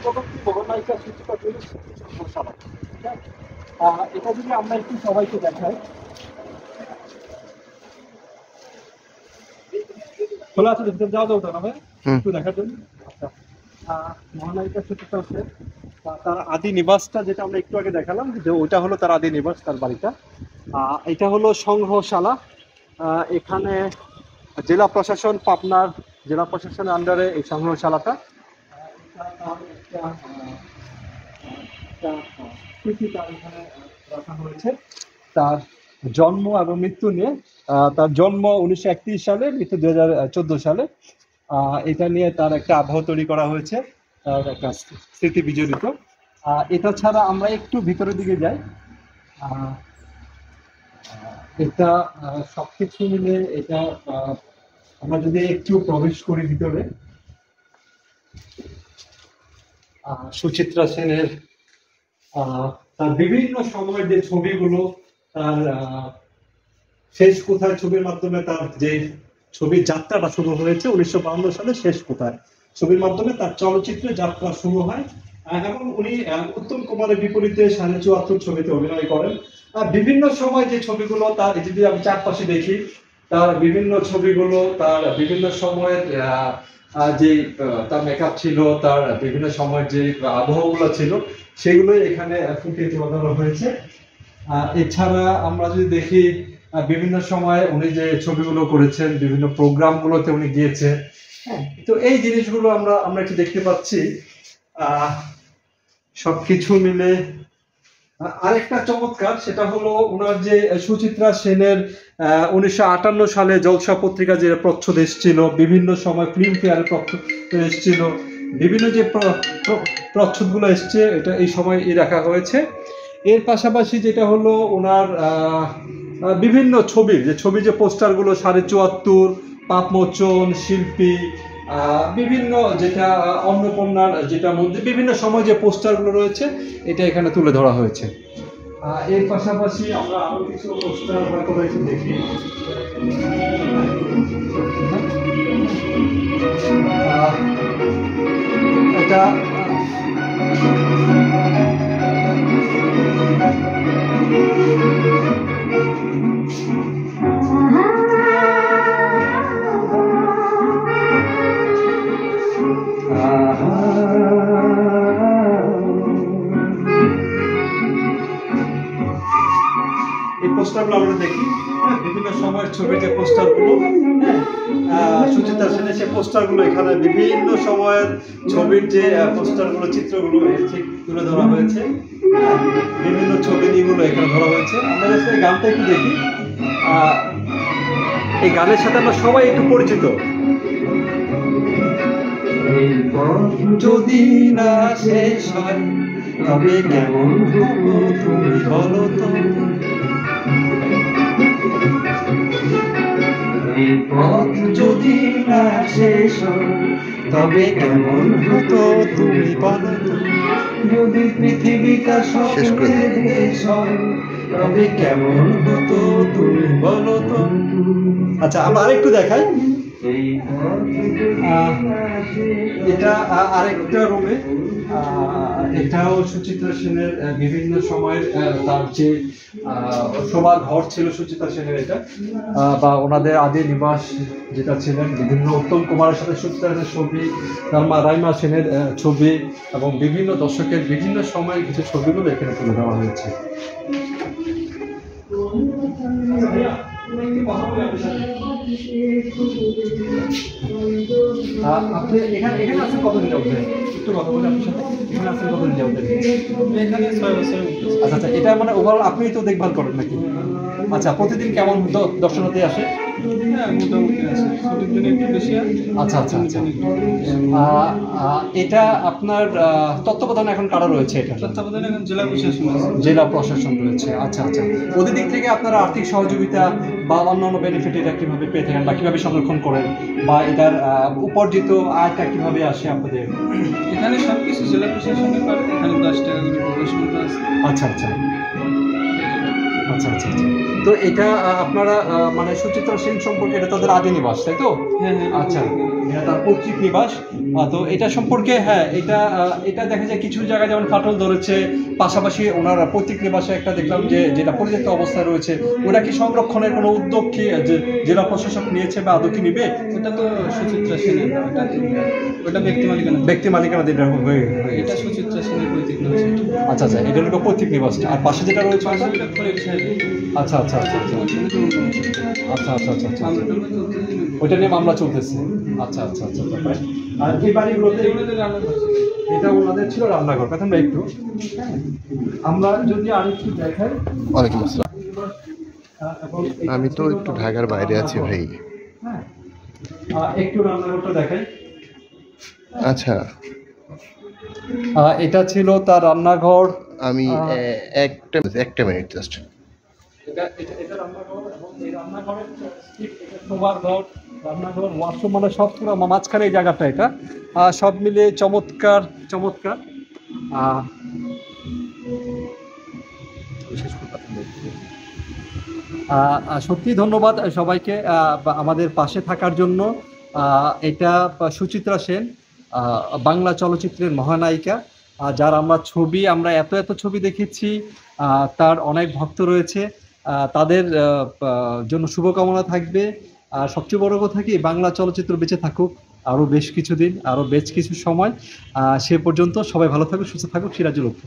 কিংবদন্তি বড়নায়িকা সুচিত্রা সেনের সংগ্রহশালা। এটা যদি আমরা একটু সবাইকে দেখাই, খোলা আছে, দেখতে যাওয়া যাবে না ভাই একটু দেখার জন্য। আচ্ছা, মহানায়িকা সুচিত্রা সেন তার আদি নিবাসটা যেটা আমরা একটু আগে দেখালাম, যে ওইটা হলো তার আদি নিবাস, তার বাড়িটা। এটা হলো সংগ্রহশালা। এখানে জেলা প্রশাসন, পাবনার জেলা প্রশাসনের আন্ডারে এই সংগ্রহশালাটা। স্মৃতি তার এখানে রাখা হয়েছে, তার জন্ম এবং মৃত্যু নিয়ে। তার জন্ম 1931 সালে, মৃত্যু 2014 সালে। এটা নিয়ে তার একটা আবহ তৈরি করা হয়েছে, তার একটা স্মৃতি বিজড়িত। এটা ছাড়া আমরা একটু ভিতরের দিকে যাই। এটা সবকিছু মিলে এটা আমরা যদি একটু প্রবেশ করি ভিতরে, সুচিত্রা সেনের তার বিভিন্ন সময়ের যে ছবিগুলো, তার শেষ কোথায় ছবির মাধ্যমে তার যে ছবির যাত্রাটা শুরু হয়েছে 1952 সালে, শেষ কোথায় ছবির মাধ্যমে তার চলচ্চিত্রে যাত্রা শুরু হয়। এবং উনি উত্তম কুমারের বিপরীতে 74 ছবিতে অভিনয় করেন। বিভিন্ন সময় যে ছবিগুলো তার, যদি আমি চারপাশে দেখি, তার বিভিন্ন ছবিগুলো, তার বিভিন্ন সময়ের যে তার মেকআপ ছিল, তার বিভিন্ন সময়ের যে আবহাওয়াগুলো ছিল, সেগুলোই এখানে ফুটিয়ে তুলে ধরা হয়েছে। এছাড়া আমরা যদি দেখি, বিভিন্ন সময় উনি যে ছবিগুলো করেছেন, বিভিন্ন প্রোগ্রামগুলোতে উনি গিয়েছেন। তো এই জিনিসগুলো আমরা একটু দেখতে পাচ্ছি। সবকিছু মিলে আরেকটা চমৎকার, সেটা হলো ওনার যে সুচিত্রা সেনের 1958 সালে জলসা পত্রিকা যে প্রচ্ছদ এসেছিল, বিভিন্ন সময় ফিল্ম ফেয়ারে প্রচ্ছদ এসেছিল, বিভিন্ন যে প্রচ্ছদগুলো এসছে, এটা এই সময় রাখা হয়েছে। এর পাশাপাশি যেটা হলো ওনার বিভিন্ন ছবি যে পোস্টারগুলো, 74, পাপমোচন, শিল্পী, বিভিন্ন যেটা অন্নপূর্ণার যেটা মধ্যে বিভিন্ন সময় যে পোস্টারগুলো রয়েছে, এটা এখানে তুলে ধরা হয়েছে। এর পাশাপাশি আমরা আরো কিছু পোস্টার একটু দেখি। এটা পোস্টারগুলো আমরা দেখি, বিভিন্ন সময়ের ছবির যে পোস্টারগুলো, সুচিত্রা সেনের সেই পোস্টারগুলো এখানে বিভিন্ন সময়ের ছবির যে পোস্টারগুলো, চিত্রগুলো ঠিক তুলে ধরা হয়েছে। বিভিন্ন ছবি নিয়েগুলো এখানে ধরা হয়েছে। আমরা এই গানটা একটু দেখি। এই গানের সাথে আমরা সবাই একটু পরিচিত। যদি না শেষ হয় তবে কেমন তুমি বলো তো, এই পথ যদি না শেষ হয় তবে কেমন হতো তুমি বলো তো, যদি পৃথিবীটা স্বপ্নের দেশ হয় তবে কেমন হতো তুমি বলো তো। আচ্ছা, আমরা আরেকটু দেখাই। এটা আরেকটা রুমে, এটাও সুচিত্রা সেনের বিভিন্ন সময়ের তার যে শোভা ঘর ছিল সুচিত্রা সেনের, এটা বা ওনাদের আদি নিবাস যেটা ছিলেন, বিভিন্ন উত্তম কুমারের সাথে সুচিত্রা সেনের ছবি, তার মা রাইমা সেনের ছবি, এবং বিভিন্ন দর্শকের বিভিন্ন সময়ের কিছু ছবিগুলো এখানে তুলে ধরা হয়েছে। আপনি এখানে আছেন কতদিন যাবত? একটু কথা বলে আপনার সাথে। এখানে আছেন কতদিন যাবত? এখানে 6 বছর। আচ্ছা আচ্ছা, এটা মানে ওভারঅল আপনিই তো দেখভাল করেন নাকি? আচ্ছা, প্রতিদিন কেমন দর্শনার্থী আসে? হ্যাঁ, মোটামুটি আছে, ছুটির দিনে একটু বেশি আসে। আচ্ছা আচ্ছা আচ্ছা। এটা আপনার তত্ত্বাবধানে এখন কারা রয়েছে? এটা তত্ত্বাবধানে এখন জেলা প্রশাসন আছে। জেলা প্রশাসন রয়েছে। আচ্ছা আচ্ছা, ওদের দিক থেকে আপনারা আর্থিক সহযোগিতা বা অন্যান্য বেনিফিট এটা কিভাবে পেয়ে থাকেন, বা কিভাবে সংরক্ষণ করেন, বা এটার উপার্জিত আয়টা কিভাবে আসে আপনাদের? এখানে সব কিছু জেলা প্রশাসনের করে। এখানে 10 টাকা করে প্রবেশ মূল্য আছে। আচ্ছা আচ্ছা আচ্ছা আচ্ছা আচ্ছা। তো এটা আপনারা মানে সুচিত্রা সেন সম্পর্কে, এটা তাদের আদি নিবাস, তাই তো? হ্যাঁ হ্যাঁ। আচ্ছা, এটা তার পৈতৃক নিবাস। তো এটা সম্পর্কে হ্যাঁ এটা দেখা যায় কিছু জায়গায় যেমন ফাটল ধরেছে, পাশাপাশি ওনারা পৈতৃক নিবাসে একটা দেখলাম যে যেটা পরিত্যক্ত অবস্থায় রয়েছে, ওটা কি সংরক্ষণের কোনো উদ্যোগ কি জেলা প্রশাসক নিয়েছে বা আদৌ কি নিবে? ওটা তো সুচিত্রা সেনের, ওটা ব্যক্তি মালিকানাধীন হয়ে এটা সুচিত্রা সেনের পৈতৃক নিবাস। আচ্ছা আচ্ছা, এটা হলো পৈতৃক নিবাসটা, আর পাশে যেটা রয়েছে ওটা? ওটা খলিল সাহেবের। আচ্ছা আচ্ছা আচ্ছা আচ্ছা আচ্ছা আচ্ছা আচ্ছা আচ্ছা, মামলাটা চলতেছে। ওইটা নিয়ে মামলা চলতেছে। আচ্ছা আচ্ছা আচ্ছা আচ্ছা। আর এই বাড়িগুলোতে এগুলোতে রান্নাঘর ছিল। এটা ওনাদের ছিল রান্নাঘর। কথা আমরা একটু আমরা যদি আরেকটু দেখাই। ওয়ালাইকুম আসসালাম। এবং আমি তো একটু ঢাকার বাইরে আছি ভাই। হ্যাঁ, একটু রান্নাঘরটা দেখাই। আচ্ছা, এটা ছিল তার রান্নাঘর। আমি একটা মিনিট জাস্ট। এটা রান্নাঘর, এবং এই রান্নাঘরের এটা শোবার ঘর, রান্নাঘর, ওয়াশরুম, মানে সব পুরো মাঝখানে এই জায়গাটা, এটা সব মিলিয়ে চমৎকার চমৎকার। সত্যি ধন্যবাদ সবাইকে আমাদের পাশে থাকার জন্য। এটা সুচিত্রা সেন, বাংলা চলচ্চিত্রের মহানায়িকা, যার আমরা এত ছবি দেখেছি, তার অনেক ভক্ত রয়েছে, তাদের জন্য শুভকামনা থাকবে। আর সবচেয়ে বড় কথা কি, বাংলা চলচ্চিত্র বেঁচে থাকুক আরও বেশ কিছুদিন, আরও বেশ কিছু সময়। সে পর্যন্ত সবাই ভালো থাকুক, সুস্থ থাকুক। সিরাজুল হক।